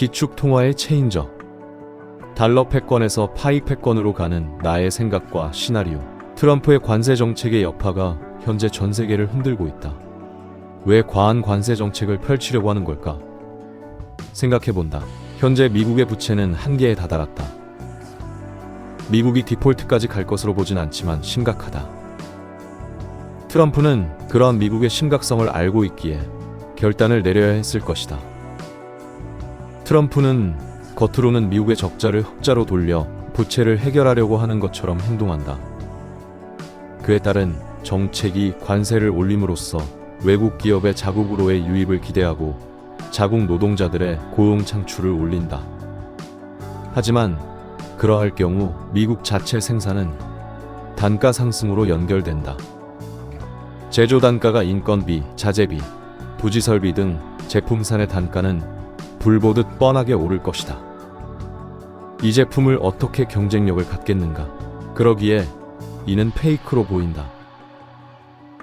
기축 통화의 체인저. 달러 패권에서 파이 패권으로 가는 나의 생각과 시나리오. 트럼프의 관세 정책의 여파가 현재 전 세계를 흔들고 있다. 왜 과한 관세 정책을 펼치려고 하는 걸까? 생각해본다. 현재 미국의 부채는 한계에 다다랐다. 미국이 디폴트까지 갈 것으로 보진 않지만 심각하다. 트럼프는 그러한 미국의 심각성을 알고 있기에 결단을 내려야 했을 것이다. 트럼프는 겉으로는 미국의 적자를 흑자로 돌려 부채를 해결하려고 하는 것처럼 행동한다. 그에 따른 정책이 관세를 올림으로써 외국 기업의 자국으로의 유입을 기대하고 자국 노동자들의 고용 창출을 올린다. 하지만 그러할 경우 미국 자체 생산은 단가 상승으로 연결된다. 제조 단가가 인건비, 자재비, 부지설비 등 제품산의 단가는 불보듯 뻔하게 오를 것이다. 이 제품을 어떻게 경쟁력을 갖겠는가? 그러기에 이는 페이크로 보인다.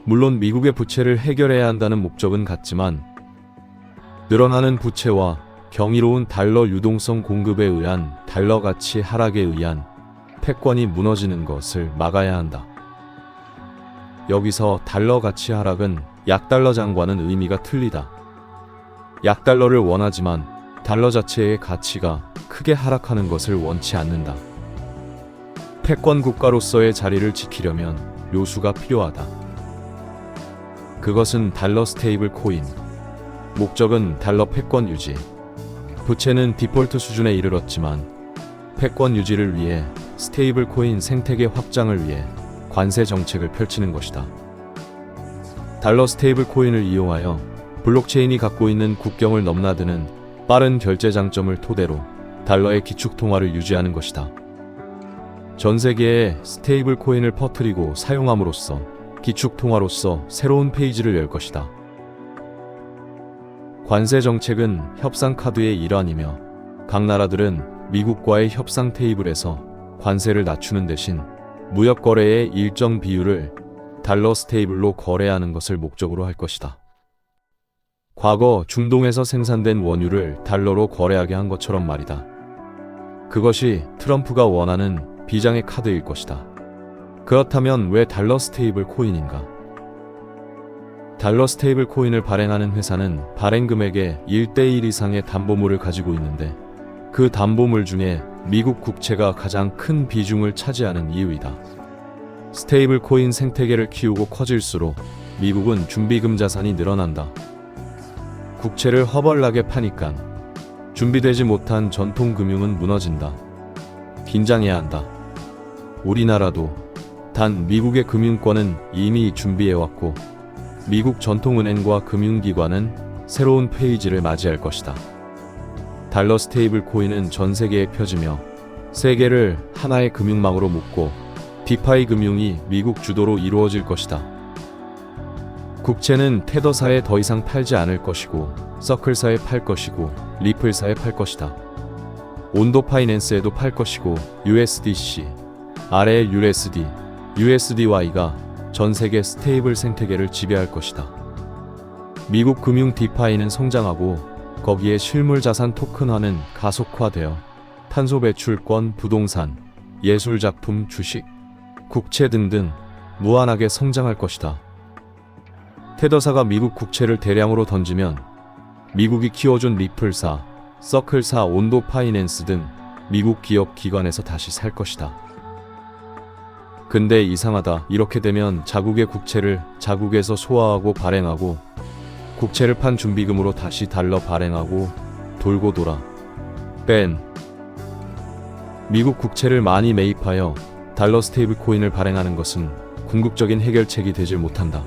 물론 미국의 부채를 해결해야 한다는 목적은 같지만 늘어나는 부채와 경이로운 달러 유동성 공급에 의한 달러 가치 하락에 의한 패권이 무너지는 것을 막아야 한다. 여기서 달러 가치 하락은 약달러장과는 의미가 틀리다. 약달러를 원하지만 달러 자체의 가치가 크게 하락하는 것을 원치 않는다. 패권 국가로서의 자리를 지키려면 요수가 필요하다. 그것은 달러 스테이블 코인. 목적은 달러 패권 유지. 부채는 디폴트 수준에 이르렀지만 패권 유지를 위해 스테이블 코인 생태계 확장을 위해 관세 정책을 펼치는 것이다. 달러 스테이블 코인을 이용하여 블록체인이 갖고 있는 국경을 넘나드는 빠른 결제 장점을 토대로 달러의 기축 통화를 유지하는 것이다. 전 세계에 스테이블 코인을 퍼뜨리고 사용함으로써 기축 통화로서 새로운 페이지를 열 것이다. 관세 정책은 협상 카드의 일환이며 각 나라들은 미국과의 협상 테이블에서 관세를 낮추는 대신 무역 거래의 일정 비율을 달러 스테이블로 거래하는 것을 목적으로 할 것이다. 과거 중동에서 생산된 원유를 달러로 거래하게 한 것처럼 말이다. 그것이 트럼프가 원하는 비장의 카드일 것이다. 그렇다면 왜 달러 스테이블 코인인가? 달러 스테이블 코인을 발행하는 회사는 발행 금액의 1:1 이상의 담보물을 가지고 있는데 그 담보물 중에 미국 국채가 가장 큰 비중을 차지하는 이유이다. 스테이블 코인 생태계를 키우고 커질수록 미국은 준비금 자산이 늘어난다. 국채를 허벌나게 파니까 준비되지 못한 전통 금융은 무너진다. 긴장해야 한다. 우리나라도 단 미국의 금융권은 이미 준비해왔고 미국 전통은행과 금융기관은 새로운 페이지를 맞이할 것이다. 달러 스테이블 코인은 전 세계에 펴지며 세계를 하나의 금융망으로 묶고 디파이 금융이 미국 주도로 이루어질 것이다. 국채는 테더사에 더 이상 팔지 않을 것이고 서클사에 팔 것이고 리플사에 팔 것이다. 온도 파이낸스에도 팔 것이고 USDC, 아래의 USD, USDY가 전 세계 스테이블 생태계를 지배할 것이다. 미국 금융 디파이는 성장하고 거기에 실물 자산 토큰화는 가속화되어 탄소 배출권, 부동산, 예술작품, 주식, 국채 등등 무한하게 성장할 것이다. 테더사가 미국 국채를 대량으로 던지면 미국이 키워준 리플사, 서클사, 온도 파이낸스 등 미국 기업 기관에서 다시 살 것이다. 근데 이상하다. 이렇게 되면 자국의 국채를 자국에서 소화하고 발행하고 국채를 판 준비금으로 다시 달러 발행하고 돌고 돌아 미국 국채를 많이 매입하여 달러 스테이블 코인을 발행하는 것은 궁극적인 해결책이 되질 못한다.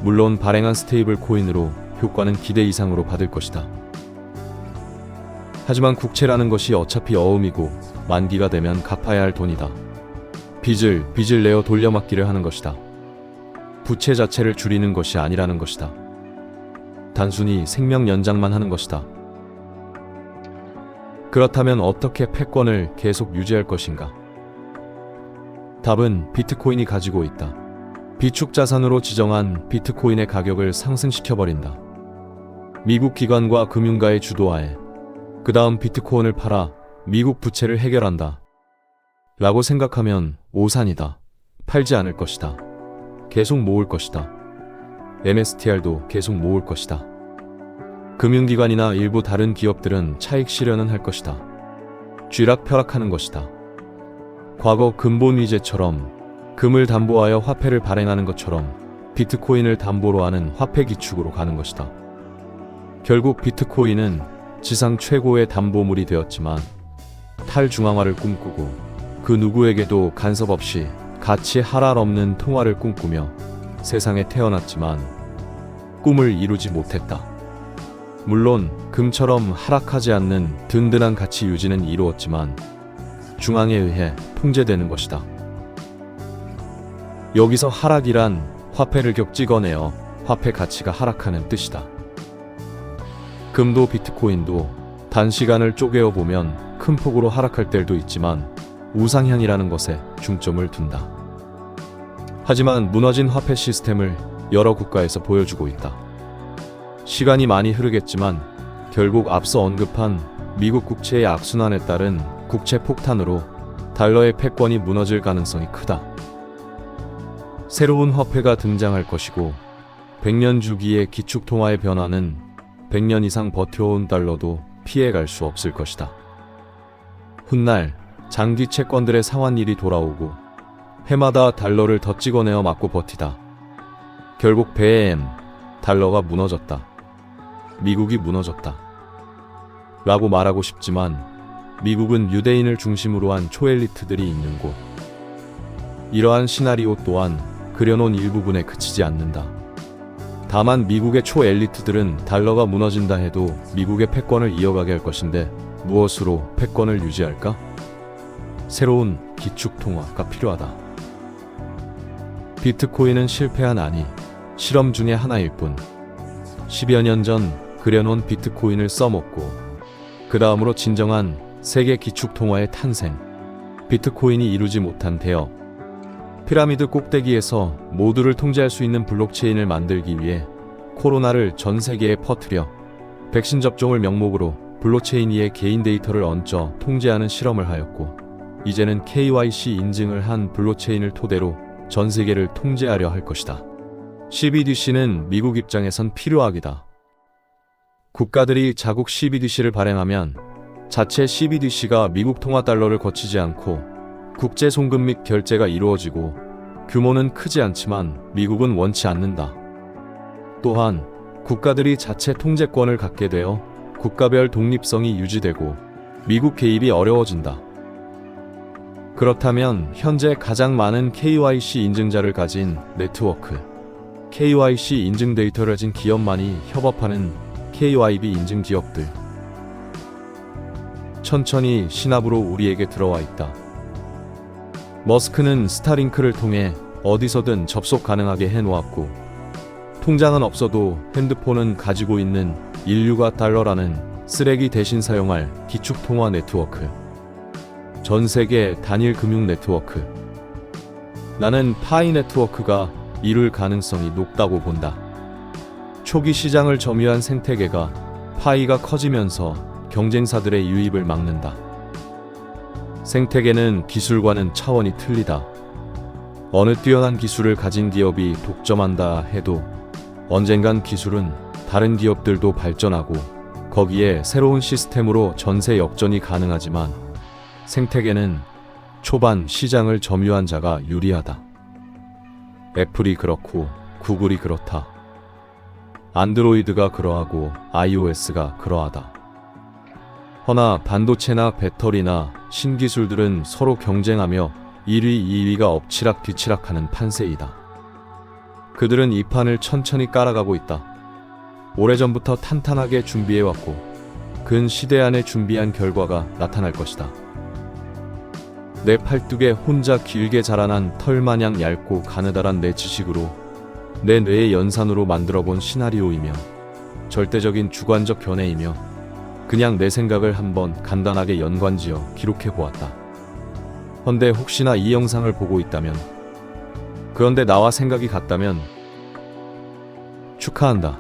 물론 발행한 스테이블 코인으로 효과는 기대 이상으로 받을 것이다. 하지만 국채라는 것이 어차피 어음이고 만기가 되면 갚아야 할 돈이다. 빚을 내어 돌려막기를 하는 것이다. 부채 자체를 줄이는 것이 아니라는 것이다. 단순히 생명 연장만 하는 것이다. 그렇다면 어떻게 패권을 계속 유지할 것인가? 답은 비트코인이 가지고 있다. 비축 자산으로 지정한 비트코인의 가격을 상승시켜버린다. 미국 기관과 금융가의 주도하에 그 다음 비트코인을 팔아 미국 부채를 해결한다. 라고 생각하면 오산이다. 팔지 않을 것이다. 계속 모을 것이다. MSTR도 계속 모을 것이다. 금융기관이나 일부 다른 기업들은 차익 실현은 할 것이다. 쥐락펴락하는 것이다. 과거 근본 위제처럼 금을 담보하여 화폐를 발행하는 것처럼 비트코인을 담보로 하는 화폐 기축으로 가는 것이다. 결국 비트코인은 지상 최고의 담보물이 되었지만 탈중앙화를 꿈꾸고 그 누구에게도 간섭 없이 가치 하랄 없는 통화를 꿈꾸며 세상에 태어났지만 꿈을 이루지 못했다. 물론 금처럼 하락하지 않는 든든한 가치 유지는 이루었지만 중앙에 의해 통제되는 것이다. 여기서 하락이란 화폐를 찍어내어 화폐 가치가 하락하는 뜻이다. 금도 비트코인도 단시간을 쪼개어 보면 큰 폭으로 하락할 때도 있지만 우상향이라는 것에 중점을 둔다. 하지만 무너진 화폐 시스템을 여러 국가에서 보여주고 있다. 시간이 많이 흐르겠지만 결국 앞서 언급한 미국 국채의 악순환에 따른 국채 폭탄으로 달러의 패권이 무너질 가능성이 크다. 새로운 화폐가 등장할 것이고 100년 주기의 기축통화의 변화는 100년 이상 버텨온 달러도 피해갈 수 없을 것이다. 훗날 장기 채권들의 상환일이 돌아오고 해마다 달러를 더 찍어내어 맞고 버티다. 결국 BM, 달러가 무너졌다. 미국이 무너졌다. 라고 말하고 싶지만 미국은 유대인을 중심으로 한 초엘리트들이 있는 곳. 이러한 시나리오 또한 그려놓은 일부분에 그치지 않는다. 다만 미국의 초엘리트들은 달러가 무너진다 해도 미국의 패권을 이어가게 할 것인데 무엇으로 패권을 유지할까? 새로운 기축통화가 필요하다. 비트코인은 실패한 아니, 실험 중의 하나일 뿐. 10여 년 전 그려놓은 비트코인을 써먹고 그 다음으로 진정한 세계 기축통화의 탄생, 비트코인이 이루지 못한 대업, 피라미드 꼭대기에서 모두를 통제할 수 있는 블록체인을 만들기 위해 코로나를 전 세계에 퍼뜨려 백신 접종을 명목으로 블록체인 위에 개인 데이터를 얹어 통제하는 실험을 하였고 이제는 KYC 인증을 한 블록체인을 토대로 전 세계를 통제하려 할 것이다. CBDC는 미국 입장에선 필요하기다. 국가들이 자국 CBDC를 발행하면 자체 CBDC가 미국 통화 달러를 거치지 않고 국제 송금 및 결제가 이루어지고 규모는 크지 않지만 미국은 원치 않는다. 또한 국가들이 자체 통제권을 갖게 되어 국가별 독립성이 유지되고 미국 개입이 어려워진다. 그렇다면 현재 가장 많은 KYC 인증자를 가진 네트워크, KYC 인증 데이터를 가진 기업만이 협업하는 KYB 인증 기업들. 천천히 신압으로 우리에게 들어와 있다. 머스크는 스타링크를 통해 어디서든 접속 가능하게 해놓았고 통장은 없어도 핸드폰은 가지고 있는 인류가 달러라는 쓰레기 대신 사용할 기축통화 네트워크. 전 세계 단일 금융 네트워크. 나는 파이 네트워크가 이룰 가능성이 높다고 본다. 초기 시장을 점유한 생태계가 파이가 커지면서 경쟁사들의 유입을 막는다. 생태계는 기술과는 차원이 틀리다. 어느 뛰어난 기술을 가진 기업이 독점한다 해도 언젠간 기술은 다른 기업들도 발전하고 거기에 새로운 시스템으로 전세 역전이 가능하지만 생태계는 초반 시장을 점유한 자가 유리하다. 애플이 그렇고 구글이 그렇다. 안드로이드가 그러하고 iOS가 그러하다. 허나 반도체나 배터리나 신기술들은 서로 경쟁하며 1위, 2위가 엎치락 뒤치락하는 판세이다. 그들은 이 판을 천천히 깔아가고 있다. 오래전부터 탄탄하게 준비해왔고 근 시대 안에 준비한 결과가 나타날 것이다. 내 팔뚝에 혼자 길게 자라난 털마냥 얇고 가느다란 내 지식으로 내 뇌의 연산으로 만들어본 시나리오이며 절대적인 주관적 견해이며 그냥 내 생각을 한번 간단하게 연관지어 기록해보았다. 헌데 혹시나 이 영상을 보고 있다면, 그런데 나와 생각이 같다면 축하한다.